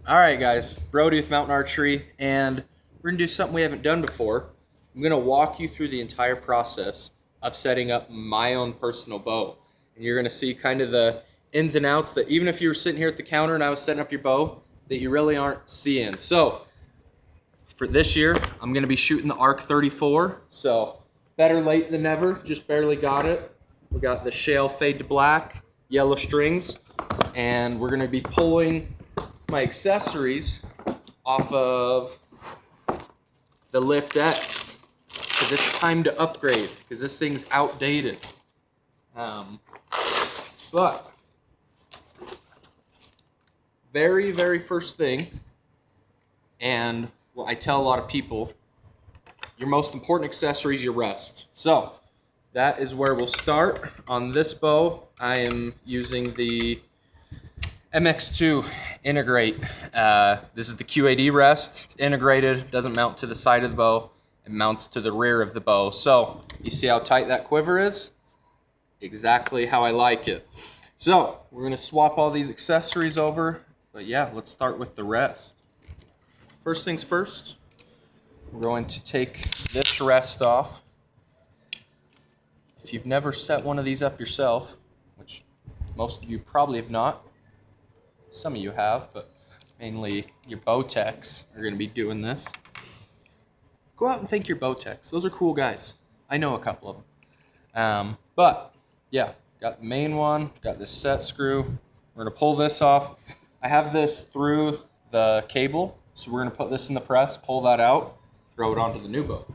All right, guys, Brodie with Mountain Archery, and we're gonna do something we haven't done before. I'm gonna walk you through the entire process of setting up my own personal bow. And you're gonna see kind of the ins and outs that even if you were sitting here at the counter and I was setting up your bow, that you really aren't seeing. So for this year, I'm gonna be shooting the Arc 34. So better late than never, just barely got it. We got the shale fade to black, yellow strings, and we're gonna be pulling my accessories off of the Lift X because it's time to upgrade because this thing's outdated. But very first thing, and what I tell a lot of people, your most important accessory is your rest. So that is where we'll start. On this bow, I am using the MX2 Integrate. This is the QAD rest. It's integrated, doesn't mount to the side of the bow. It mounts to the rear of the bow. So you see how tight that quiver is? Exactly how I like it. So we're gonna swap all these accessories over, but yeah, let's start with the rest. First things first, we're going to take this rest off. If you've never set one of these up yourself, which most of you probably have not, some of you have, but mainly your bow techs are going to be doing this. Go out and thank your bow techs. Those are cool guys. I know a couple of them. But yeah, got the main one, got this set screw. We're going to pull this off. I have this through the cable, so we're going to put this in the press, pull that out, throw it onto the new bow.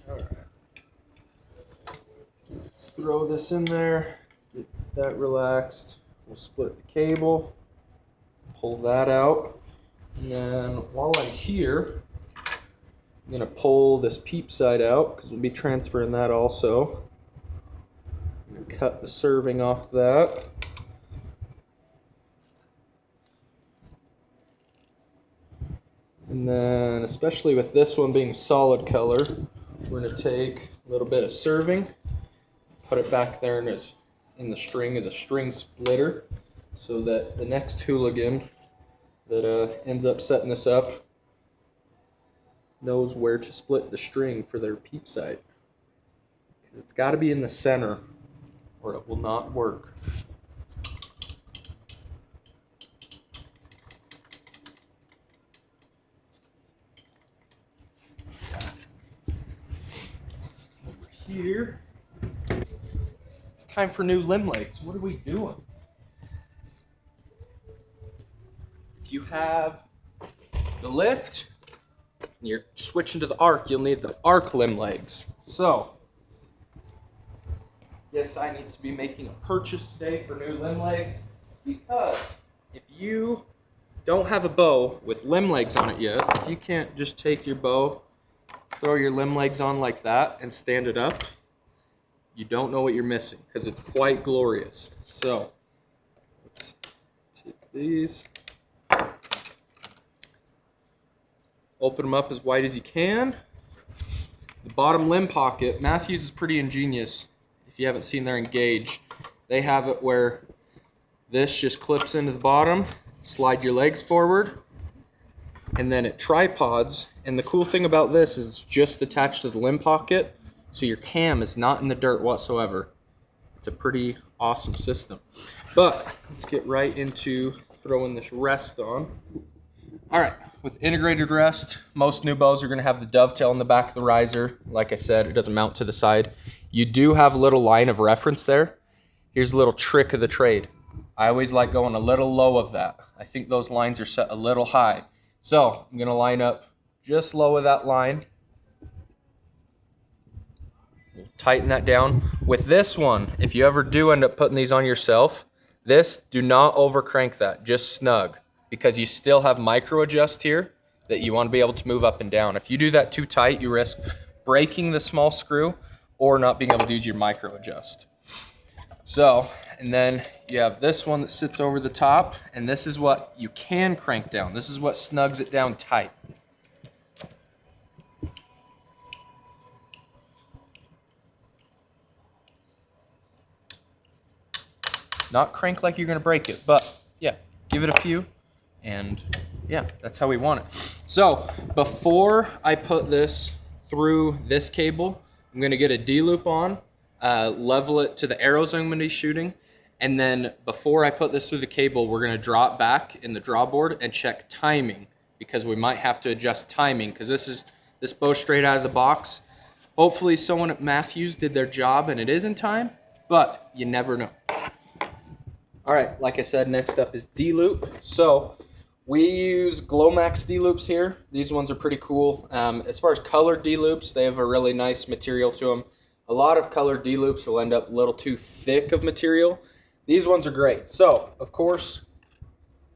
All right. Let's throw this in there, get that relaxed. We'll split the cable, pull that out, and then while I'm here, I'm going to pull this Peep side out because we'll be transferring that also. I'm going to cut the serving off that. And then, especially with this one being solid color, we're going to take a little bit of serving, put it back there in the string as a string splitter so that the next hooligan that ends up setting this up knows where to split the string for their Peep sight. Because it's got to be in the center or it will not work. Over here. It's time for new limb legs. What are we doing? If you have the lift and you're switching to the arc, you'll need the arc limb legs. So, yes, I need to be making a purchase today for new limb legs because if you don't have a bow with limb legs on it yet, if you can't just take your bow, throw your limb legs on like that and stand it up, you don't know what you're missing because it's quite glorious. So, let's take these. Open them up as wide as you can. The bottom limb pocket, Mathews is pretty ingenious. If you haven't seen their Engage, they have it where this just clips into the bottom, slide your legs forward, and then it tripods. And the cool thing about this is it's just attached to the limb pocket, so your cam is not in the dirt whatsoever. It's a pretty awesome system. But let's get right into throwing this rest on. All right, with integrated rest, most new bows are going to have the dovetail in the back of the riser. Like I said, it doesn't mount to the side. You do have a little line of reference there. Here's a little trick of the trade. I always like going a little low of that. I think those lines are set a little high. So I'm going to line up just low of that line. Tighten that down. With this one, if you ever do end up putting these on yourself, do not over crank that, just snug. Because you still have micro adjust here that you want to be able to move up and down. If you do that too tight, you risk breaking the small screw or not being able to use your micro adjust. So, and then you have this one that sits over the top, and this is what you can crank down. This is what snugs it down tight. Not crank like you're going to break it, but yeah, give it a few. And yeah, that's how we want it. So before I put this through this cable, I'm gonna get a D-loop on, level it to the arrows I'm gonna be shooting. And then before I put this through the cable, we're gonna drop back in the drawboard and check timing, because we might have to adjust timing, because this bow's straight out of the box. Hopefully someone at Mathews did their job and it is in time, but you never know. All right, like I said, next up is D-loop. So we use Glomax D-loops here. These ones are pretty cool. As far as colored D-loops, they have a really nice material to them. A lot of colored D-loops will end up a little too thick of material. These ones are great. So, of course,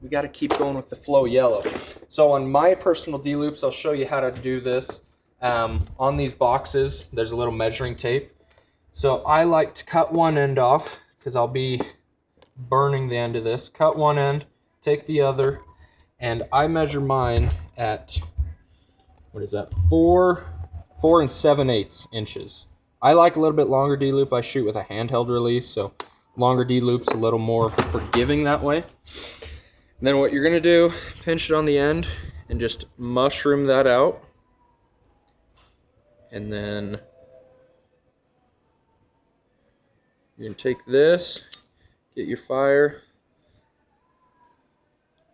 we got to keep going with the flow yellow. So on my personal D-loops, I'll show you how to do this. On these boxes, there's a little measuring tape. So I like to cut one end off because I'll be burning the end of this. Cut one end, take the other, and I measure mine at, what is that, 4 7/8 inches. I like a little bit longer D-loop. I shoot with a handheld release, so longer D-loop's a little more forgiving that way. And then what you're gonna do, pinch it on the end and just mushroom that out. And then you're gonna take this, get your fire,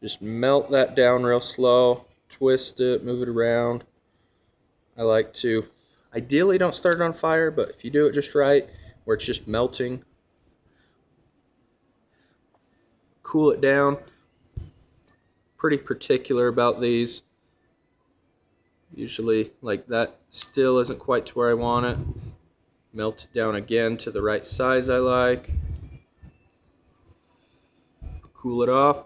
just melt that down real slow, twist it, move it around. I like to, ideally don't start it on fire, but if you do it just right, where it's just melting, cool it down. Pretty particular about these. Usually like that still isn't quite to where I want it. Melt it down again to the right size I like. Cool it off.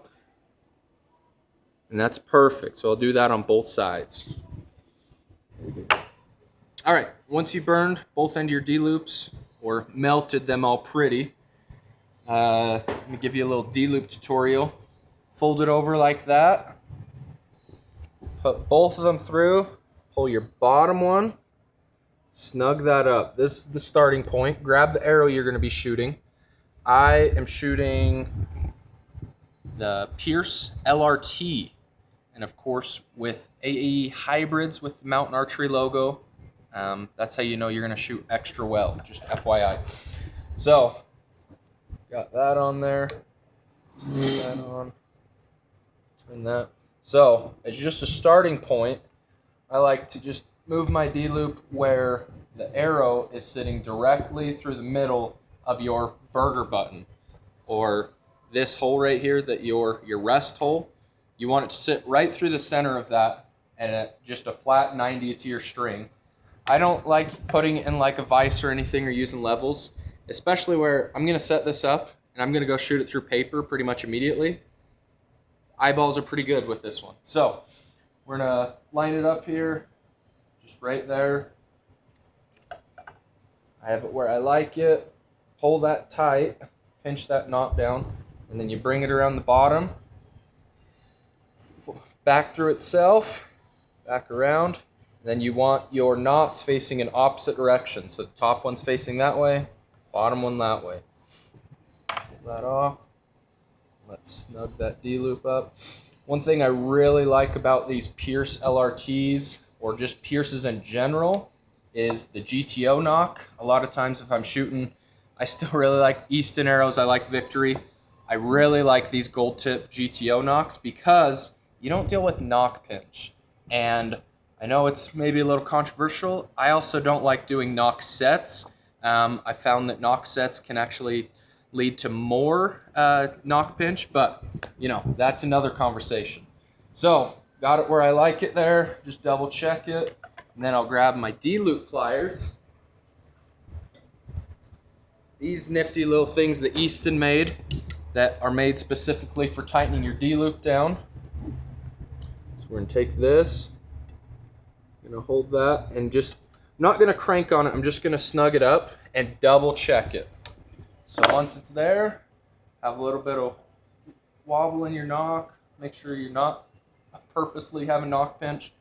And that's perfect. So I'll do that on both sides. All right, once you burned both ends of your D-loops or melted them all pretty, let me give you a little D-loop tutorial. Fold it over like that. Put both of them through. Pull your bottom one. Snug that up. This is the starting point. Grab the arrow you're going to be shooting. I am shooting the Pierce LRT. And of course, with AE hybrids with the Mountain Archery logo, that's how you know you're going to shoot extra well. Just FYI. So, got that on there. Put that on. Turn that. So, as just a starting point, I like to just move my D-loop where the arrow is sitting directly through the middle of your burger button, or this hole right here, that your rest hole. You want it to sit right through the center of that, and at just a flat 90 to your string. I don't like putting it in like a vise or anything or using levels, especially where I'm going to set this up and I'm going to go shoot it through paper pretty much immediately. Eyeballs are pretty good with this one. So we're going to line it up here, just right there. I have it where I like it. Pull that tight, pinch that knot down, and then you bring it around the bottom, back through itself, back around. Then you want your knots facing in opposite directions. So the top one's facing that way, bottom one that way. Pull that off. Let's snug that D-loop up. One thing I really like about these Pierce LRTs, or just Pierces in general, is the GTO knock. A lot of times if I'm shooting, I still really like Easton arrows. I like Victory. I really like these gold tip GTO knocks because you don't deal with knock pinch. And I know it's maybe a little controversial. I also don't like doing knock sets. I found that knock sets can actually lead to more knock pinch, but you know, that's another conversation. So, got it where I like it there. Just double check it. And then I'll grab my D-loop pliers. These nifty little things that Easton made that are made specifically for tightening your D-loop down. So we're gonna take this, I'm gonna hold that, and just, I'm not gonna crank on it, I'm just gonna snug it up and double check it. So once it's there, have a little bit of wobble in your knock, make sure you're not purposely having knock pinch,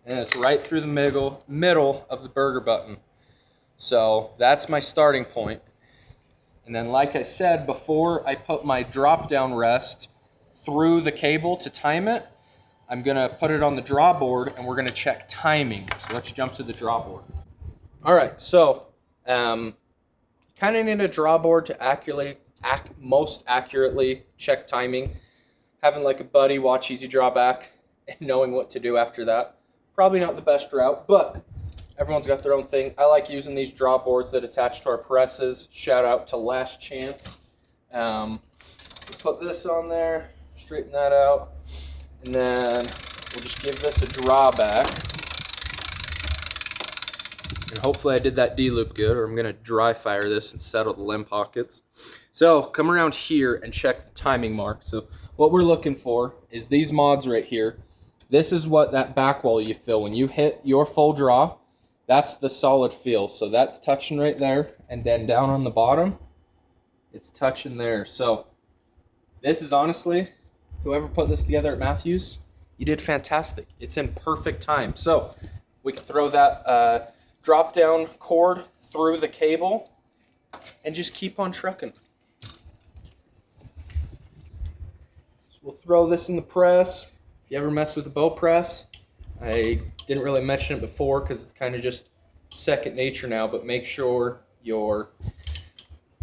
and it's right through the middle of the burger button. So that's my starting point. And then like I said before, I put my drop down rest through the cable to time it. I'm gonna put it on the draw board and we're gonna check timing. So let's jump to the draw board. All right, so kind of need a draw board to most accurately check timing. Having like a buddy watch easy drawback and knowing what to do after that. Probably not the best route, but everyone's got their own thing. I like using these draw boards that attach to our presses. Shout out to Last Chance. Put this on there, straighten that out, and then we'll just give this a drawback. And hopefully I did that D-loop good, or I'm gonna dry fire this and settle the limb pockets. So come around here and check the timing mark. So what we're looking for is these mods right here. This is what that back wall you feel when you hit your full draw. That's the solid feel. So that's touching right there, and then down on the bottom, it's touching there. So this is honestly, whoever put this together at Mathews, you did fantastic. It's in perfect time. So we can throw that drop down cord through the cable and just keep on trucking. So we'll throw this in the press. If you ever mess with the bow press, I didn't really mention it before because it's kind of just second nature now, but make sure your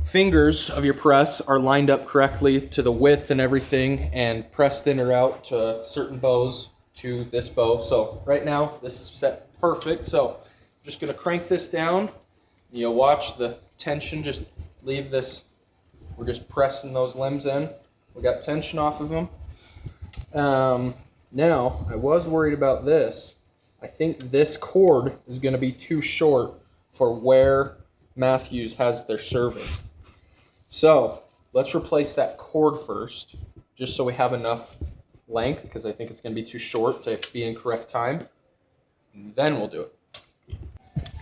fingers of your press are lined up correctly to the width and everything and pressed in or out to certain bows to this bow. So right now this is set perfect. So I'm just gonna crank this down. You'll watch the tension just leave this. We're just pressing those limbs in. We got tension off of them. Now, I was worried about this. I think this cord is going to be too short for where Mathews has their serving. So, let's replace that cord first, just so we have enough length, because I think it's going to be too short to be in correct time. And then we'll do it.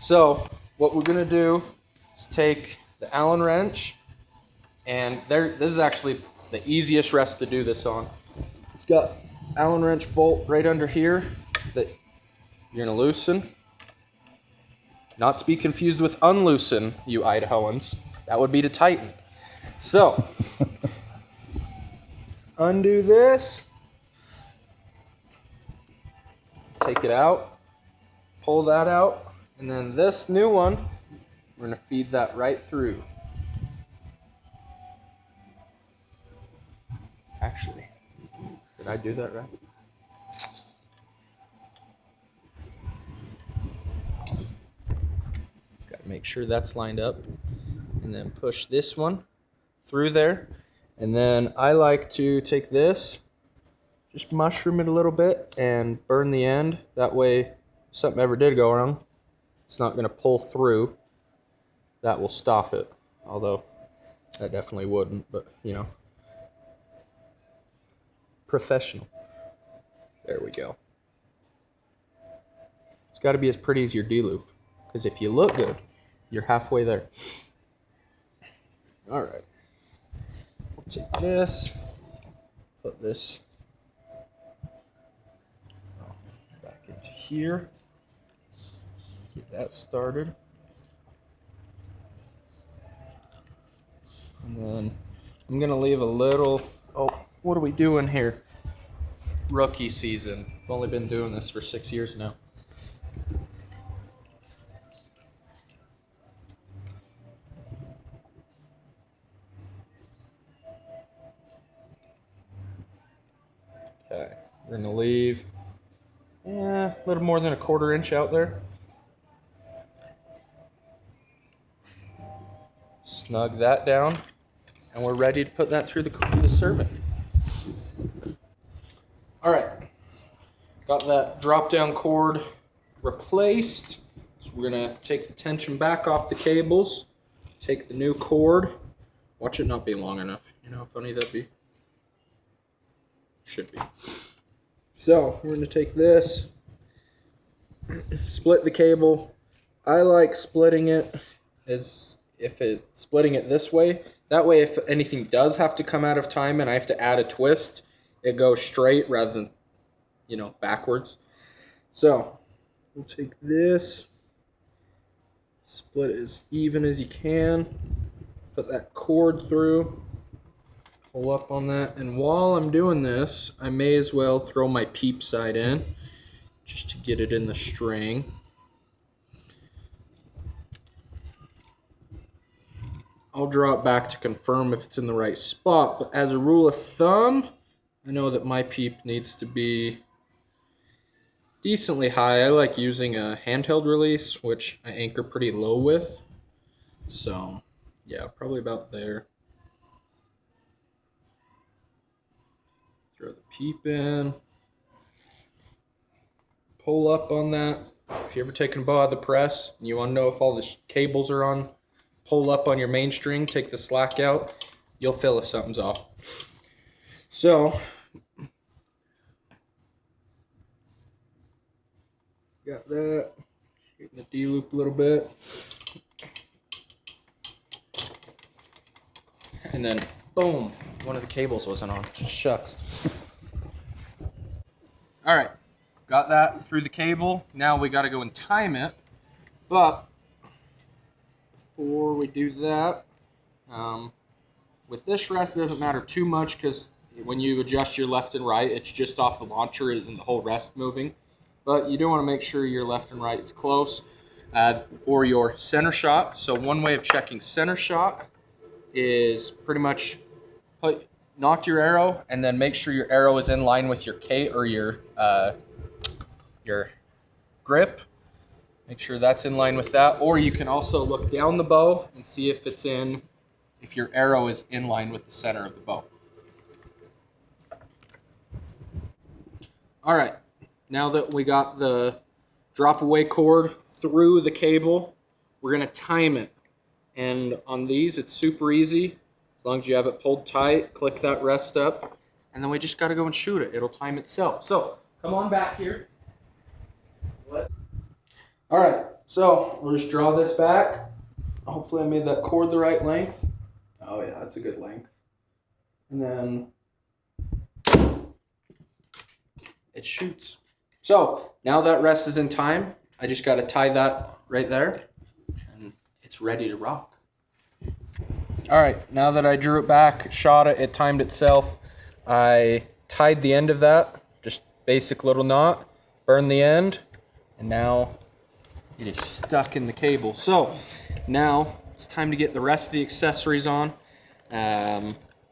So, what we're going to do is take the Allen wrench, and this is actually the easiest rest to do this on. It's got Allen wrench bolt right under here that you're gonna loosen. Not to be confused with unloosen, you Idahoans. That would be to tighten. So, undo this. Take it out. Pull that out. And then this new one, we're gonna feed that right through. Actually, did I do that right? Got to make sure that's lined up. And then push this one through there. And then I like to take this, just mushroom it a little bit and burn the end. That way, if something ever did go wrong, it's not going to pull through. That will stop it. Although, that definitely wouldn't, but you know. Professional. There we go. It's got to be as pretty as your D-loop, because if you look good, you're halfway there. All right. We'll take this, put this back into here, get that started, and then I'm gonna leave a little. Oh, what are we doing here? Rookie season. I've only been doing this for 6 years now. Okay, we're gonna leave a little more than a 1/4 inch out there. Snug that down, and we're ready to put that through the serving. All right, got that drop down cord replaced. So we're gonna take the tension back off the cables, take the new cord. Watch it not be long enough. You know how funny that'd be? Should be. So we're gonna take this, split the cable. I like splitting it splitting it this way. That way, if anything does have to come out of time and I have to add a twist, it goes straight rather than, you know, backwards. So we'll take this, split it as even as you can, put that cord through, Pull up on that. And while I'm doing this, I may as well throw my peep sight in just to get it in the string. I'll draw it back to confirm if it's in the right spot, but as a rule of thumb, I know that my peep needs to be decently high. I like using a handheld release, which I anchor pretty low with. So, yeah, probably about there. Throw the peep in. Pull up on that. If you're ever taking a bow out of the press and you want to know if all the cables are on, pull up on your main string, take the slack out, you'll feel if something's off. So, got that. Getting the D-loop a little bit. And then, boom, one of the cables wasn't on. Just shucks. All right, got that through the cable. Now we got to go and time it. But before we do that, with this rest, it doesn't matter too much because when you adjust your left and right, it's just off the launcher. It isn't the whole rest moving. But you do want to make sure your left and right is close, or your center shot. So one way of checking center shot is pretty much knock your arrow and then make sure your arrow is in line with your or your grip. Make sure that's in line with that. Or you can also look down the bow and see if your arrow is in line with the center of the bow. All right, now that we got the drop away cord through the cable, we're gonna time it. And on these, it's super easy. As long as you have it pulled tight, click that rest up, and then we just gotta go and shoot it. It'll time itself. So, come on back here. All right, so we'll just draw this back. Hopefully I made that cord the right length. Oh yeah, that's a good length. And then it shoots. So, now that rest is in time, I just gotta tie that right there, and it's ready to rock. All right, now that I drew it back, shot it, it timed itself, I tied the end of that, just basic little knot, burned the end, and now it is stuck in the cable. So now it's time to get the rest of the accessories on.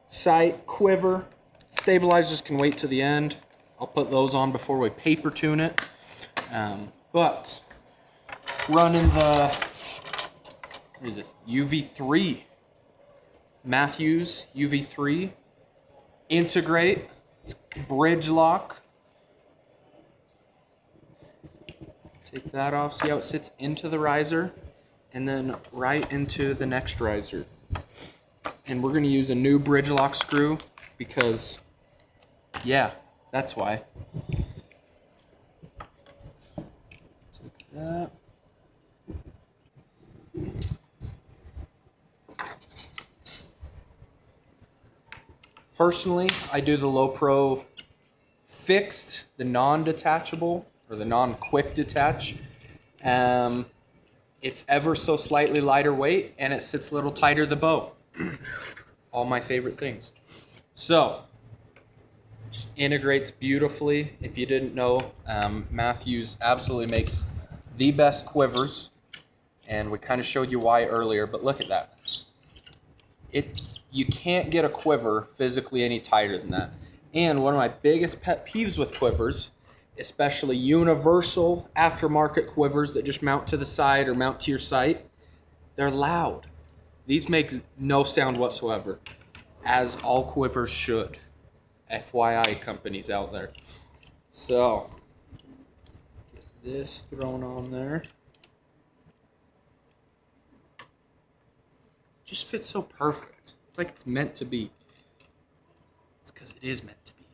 Sight, quiver, stabilizers can wait to the end. I'll put those on before we paper tune it. But running the, what is this, UV3. Mathews UV3. Integrate, bridge lock. Take that off, see how it sits into the riser, and then right into the next riser. And we're gonna use a new bridge lock screw because, yeah, that's why. Take that. Personally, I do the Low Pro fixed, the non-detachable, or the non-quick detach. It's ever so slightly lighter weight, and it sits a little tighter the bow. All my favorite things. So, just integrates beautifully. If you didn't know, Mathews absolutely makes the best quivers, and we kind of showed you why earlier, but look at that. You can't get a quiver physically any tighter than that. And one of my biggest pet peeves with quivers, especially universal aftermarket quivers that just mount to the side or mount to your sight, they're loud. These make no sound whatsoever, as all quivers should. FYI, companies out there. So, get this thrown on there. Just fits so perfect. It's like it's meant to be. It's because it is meant to be.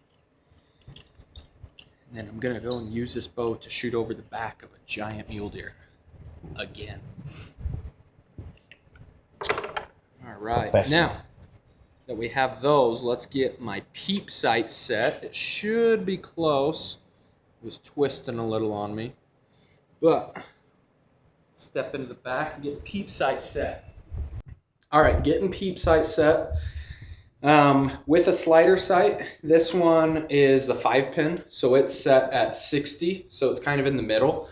And then I'm gonna go and use this bow to shoot over the back of a giant mule deer. Again. All right, now that we have those, let's get my peep sight set. It should be close. It was twisting a little on me. But, step into the back and get peep sight set. All right, getting peep sight set. With a slider sight, this one is the 5-pin, so it's set at 60, so it's kind of in the middle.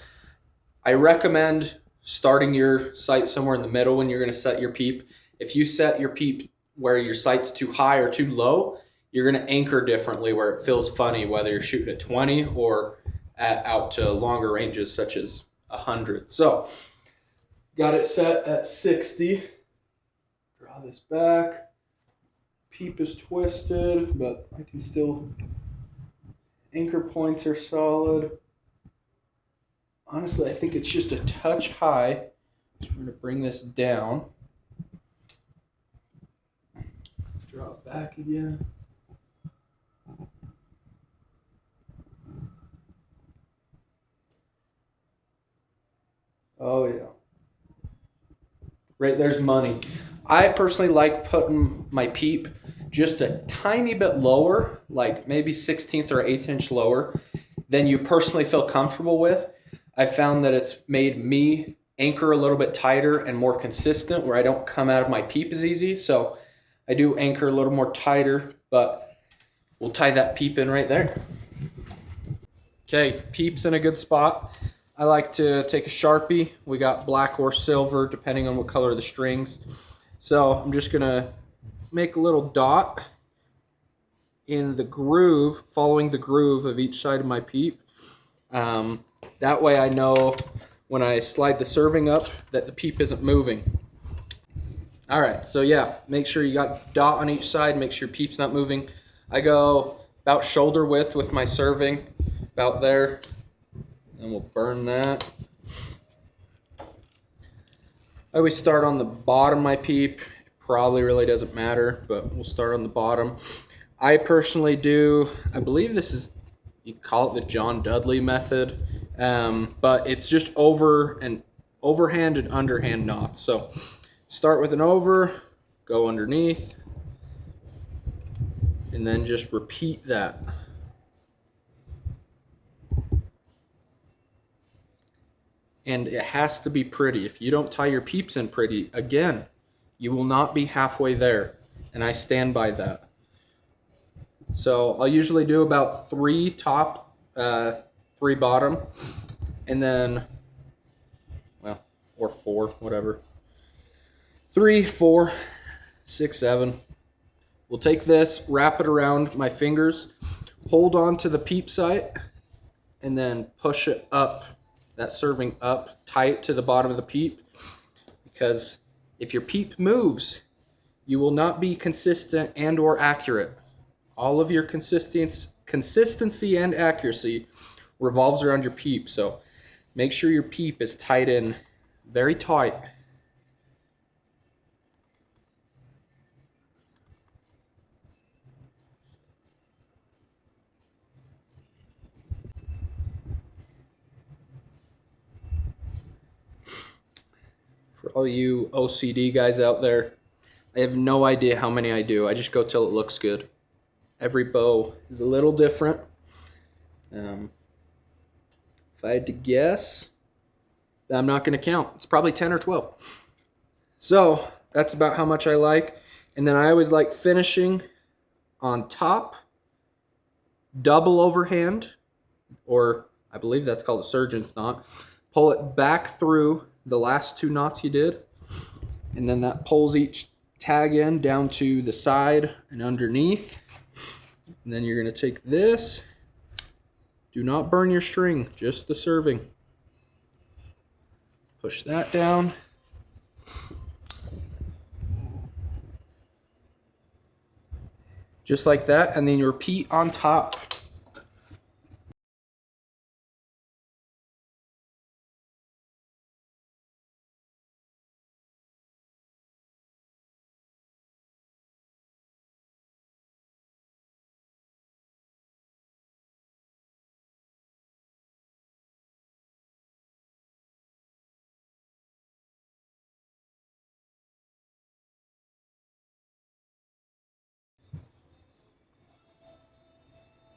I recommend starting your sight somewhere in the middle when you're going to set your peep. If you set your peep where your sight's too high or too low, you're going to anchor differently where it feels funny, whether you're shooting at 20 or out to longer ranges such as 100. So, got it set at 60. Draw this back. Peep is twisted, but I can still, anchor points are solid. Honestly, I think it's just a touch high. So we're going to bring this down. Draw it back again. Oh, yeah. Right there's money. I personally like putting my peep just a tiny bit lower, like maybe 16th or 8th inch lower than you personally feel comfortable with. I found that it's made me anchor a little bit tighter and more consistent where I don't come out of my peep as easy. So I do anchor a little more tighter, but we'll tie that peep in right there. Okay, peep's in a good spot. I like to take a Sharpie. We got black or silver, depending on what color the strings. So I'm just gonna make a little dot in the groove, following the groove of each side of my peep. That way I know when I slide the serving up that the peep isn't moving. All right, so yeah, make sure you got dot on each side, make sure your peep's not moving. I go about shoulder width with my serving, about there, and we'll burn that. I always start on the bottom of my peep. It probably really doesn't matter, but we'll start on the bottom. I personally do, I believe this is, you call it the John Dudley method, but it's just overhand and underhand knots. So start with an over, go underneath, and then just repeat that. And it has to be pretty. If you don't tie your peeps in pretty, again, you will not be halfway there. And I stand by that. So I'll usually do about 3 top, 3 bottom, and then, well, or 4, whatever. 3, 4, 6, 7. We'll take this, wrap it around my fingers, hold on to the peep sight, and then push it up, that serving up tight to the bottom of the peep, because if your peep moves, you will not be consistent and or accurate. All of your consistency and accuracy revolves around your peep, so make sure your peep is tied in very tight. For all you OCD guys out there, I have no idea how many I do. I just go till it looks good. Every bow is a little different. If I had to guess, I'm not going to count. It's probably 10 or 12. So that's about how much I like. And then I always like finishing on top, double overhand, or I believe that's called a surgeon's knot. Pull it back through the last 2 knots you did, and then that pulls each tag in down to the side and underneath. And then you're going to take this. Do not burn your string, just the serving. Push that down. Just like that, and then you repeat on top.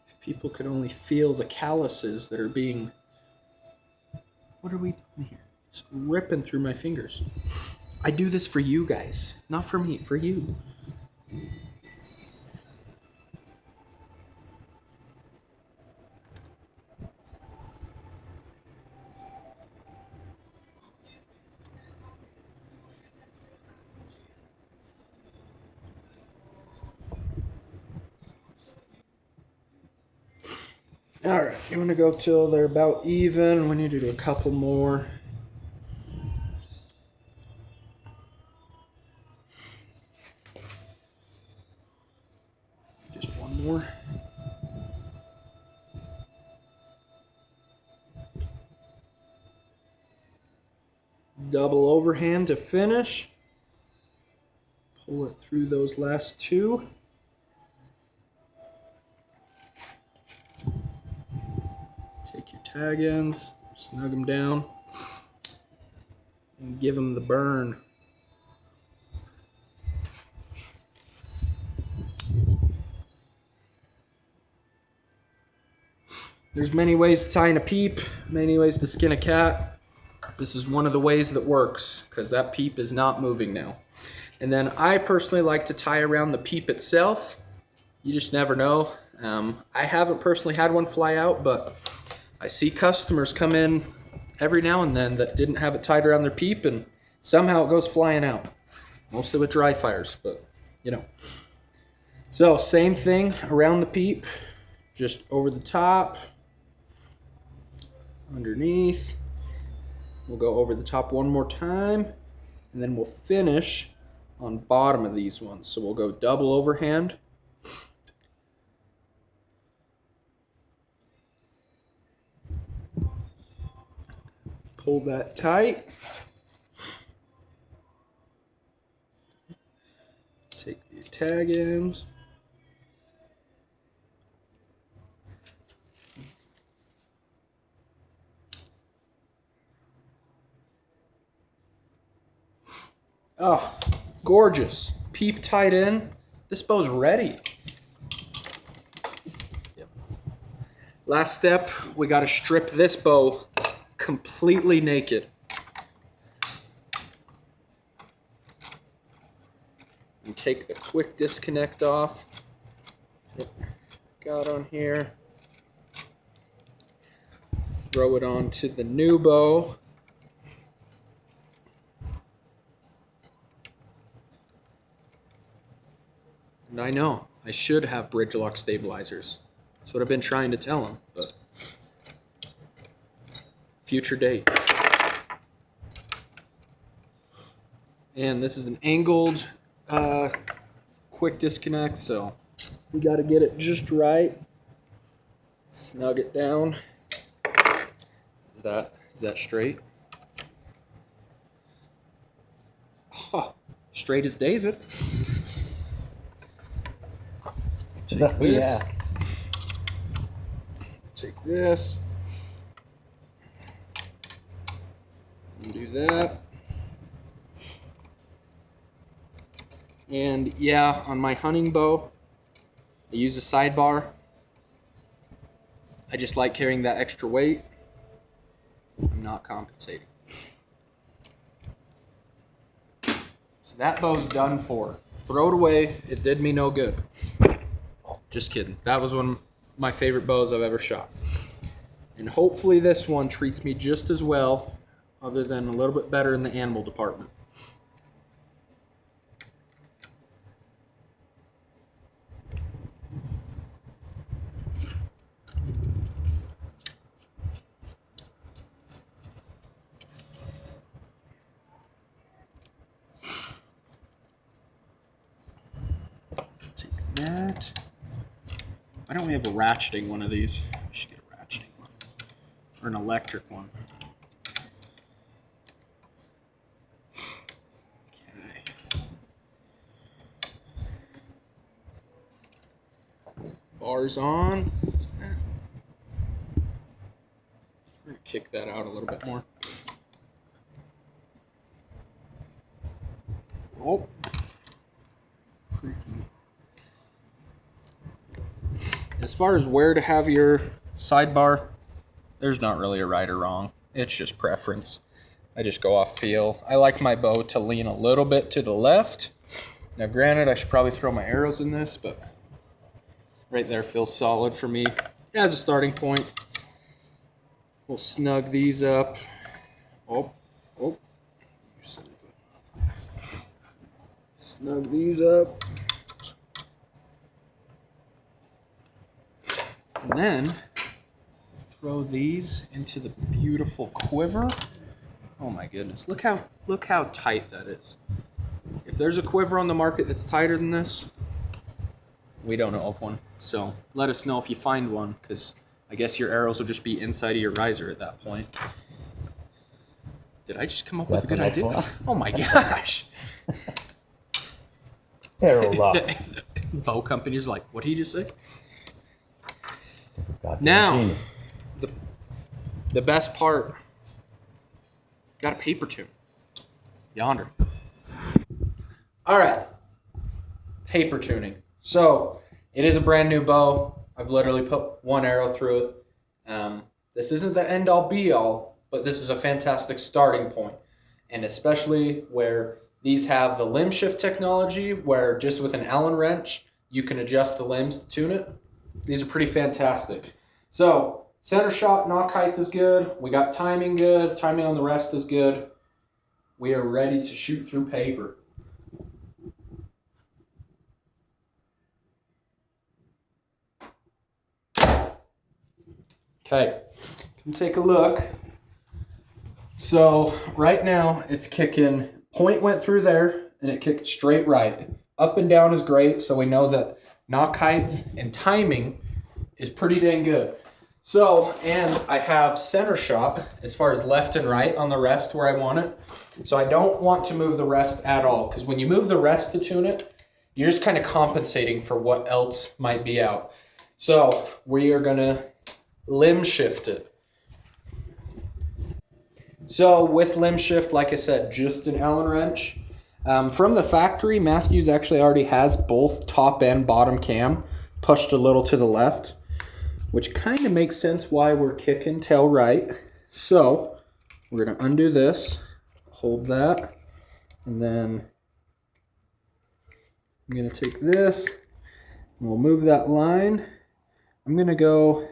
If people could only feel the calluses that are being... What are we doing here? Just ripping through my fingers. I do this for you guys, not for me, for you. All right, you want to go till they're about even. We need to do a couple more. Just one more. Double overhand to finish. Pull it through those last two. Take your tag ends, snug them down, and give them the burn. There's many ways to tie in a peep, many ways to skin a cat. This is one of the ways that works, because that peep is not moving now. And then I personally like to tie around the peep itself. You just never know. I haven't personally had one fly out, but I see customers come in every now and then that didn't have it tied around their peep, and somehow it goes flying out. Mostly with dry fires, but you know. So same thing around the peep, just over the top, underneath. We'll go over the top one more time, and then we'll finish on bottom of these ones. So we'll go double overhand. Pull that tight. Take the tag ends. Oh, gorgeous. Peep tied in. This bow's ready. Yep. Last step, we got to strip this bow completely naked. And take the quick disconnect off. Yep. Got on here. Throw it onto the new bow. And I know, I should have bridge lock stabilizers. That's what I've been trying to tell them, but future date. And this is an angled quick disconnect, so we got to get it just right. Snug it down. Is that straight? Oh, straight as David. Is that what you ask? Take this. And do that. And yeah, on my hunting bow, I use a sidebar. I just like carrying that extra weight. I'm not compensating. So that bow's done for. Throw it away. It did me no good. Just kidding. That was one of my favorite bows I've ever shot. And hopefully this one treats me just as well, other than a little bit better in the animal department. Take that. Why don't we have a ratcheting one of these? We should get a ratcheting one. Or an electric one. Okay. Bars on. We're going to kick that out a little bit more. Oh. As far as where to have your sidebar, there's not really a right or wrong. It's just preference. I just go off feel. I like my bow to lean a little bit to the left. Now granted, I should probably throw my arrows in this, but right there feels solid for me as a starting point. We'll snug these up. Oh. You son of a... Snug these up. And then throw these into the beautiful quiver. Oh my goodness, look how tight that is. If there's a quiver on the market that's tighter than this, we don't know of one. So let us know if you find one, because I guess your arrows will just be inside of your riser at that point. Did I just come up with a good idea? One. Oh my gosh. Arrow lock. Bow company's like, what did he just say? That's a goddamn now, genius. the best part, got a paper tune. Yonder. All right. Paper tuning. So, it is a brand new bow. I've literally put one arrow through it. This isn't the end-all be-all, but this is a fantastic starting point. And especially where these have the limb shift technology, where just with an Allen wrench, you can adjust the limbs to tune it. These are pretty fantastic. So, center shot, knock height is good. We got timing good. Timing on the rest is good. We are ready to shoot through paper. Okay, come take a look. So right now it's kicking, point went through there and it kicked straight right. Up and down is great, so we know that knock height and timing is pretty dang good. So, and I have center shot as far as left and right on the rest where I want it. So I don't want to move the rest at all, because when you move the rest to tune it, you're just kind of compensating for what else might be out. So we are gonna limb shift it. So with limb shift, like I said, just an Allen wrench. From the factory, Mathews actually already has both top and bottom cam pushed a little to the left, which kind of makes sense why we're kicking tail right. So we're gonna undo this, hold that, and then I'm gonna take this, and we'll move that line. I'm gonna go,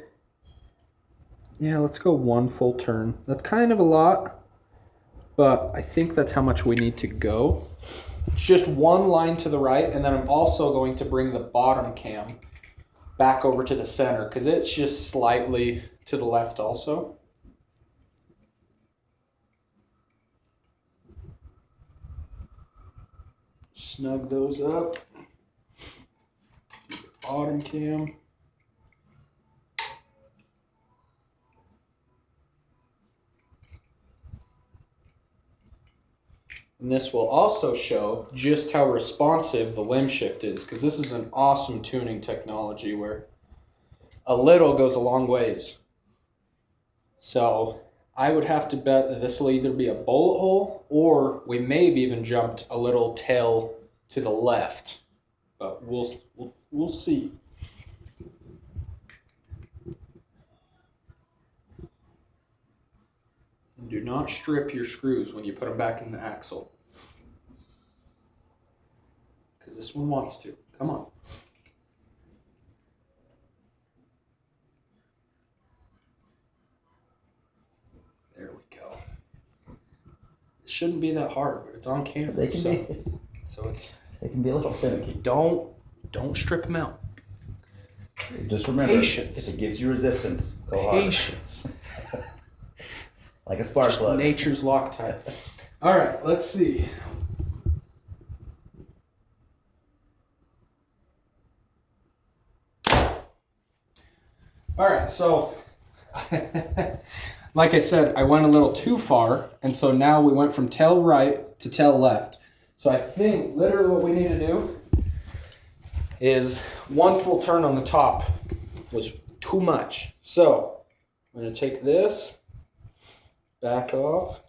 yeah, let's go one full turn. That's kind of a lot, but I think that's how much we need to go. It's just one line to the right, and then I'm also going to bring the bottom cam back over to the center, because it's just slightly to the left also. Snug those up. Bottom cam. And this will also show just how responsive the limb shift is, because this is an awesome tuning technology where a little goes a long ways. So I would have to bet that this will either be a bullet hole, or we may have even jumped a little tail to the left. But we'll see. And do not strip your screws when you put them back in the axle, because this one wants to. Come on. There we go. It shouldn't be that hard, but it's on camera. They can be. So They can be a little finicky. Don't strip them out. Just remember, Patience. if it gives you resistance, go hard. Patience. Like a spark plug. Nature's Loctite. All right, let's see. All right, so like I said, I went a little too far, and so now we went from tail right to tail left. So I think literally what we need to do is one full turn on the top was too much. So I'm going to take this, back off.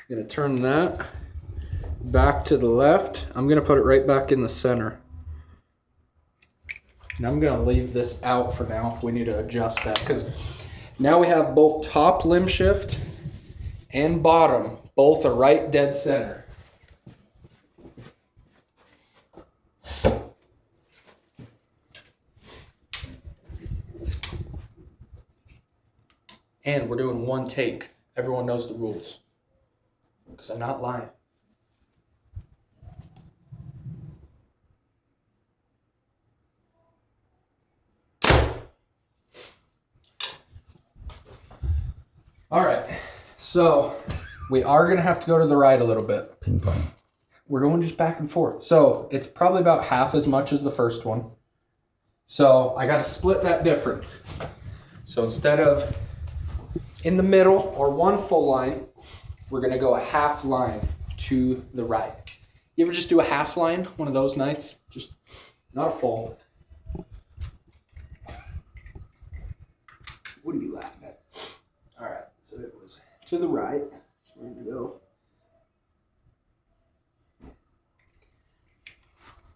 I'm going to turn that back to the left. I'm going to put it right back in the center. And I'm going to leave this out for now if we need to adjust that, because now we have both top limb shift and bottom, both are right dead center. And we're doing one take. Everyone knows the rules, because I'm not lying. All right, so we are gonna have to go to the right a little bit. Ping pong. We're going just back and forth. So it's probably about half as much as the first one. So I gotta split that difference. So instead of in the middle or one full line, we're gonna go a half line to the right. You ever just do a half line one of those nights? Just not a full. What are you laughing at? All right, so it was to the right. So we're gonna go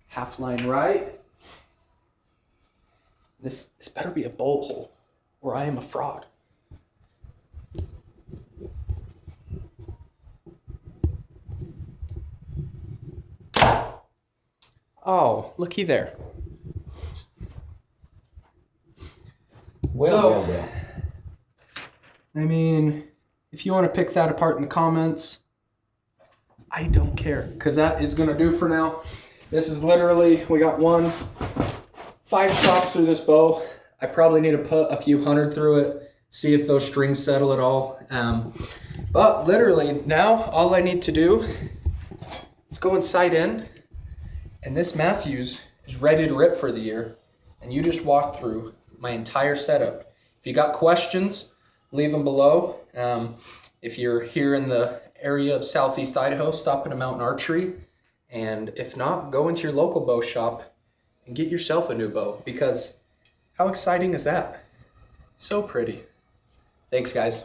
half line right. This better be a bolt hole, or I am a fraud. Oh, looky there. Well. I mean, if you want to pick that apart in the comments, I don't care, because that is going to do for now. This is literally, we got 5 shots through this bow. I probably need to put a few hundred through it, see if those strings settle at all. But literally, now all I need to do is go and sight in, and this Mathews is ready to rip for the year. And you just walked through my entire setup. If you got questions, leave them below. If you're here in the area of Southeast Idaho, stop in a mountain archery. And if not, go into your local bow shop and get yourself a new bow, because how exciting is that? So pretty. Thanks, guys.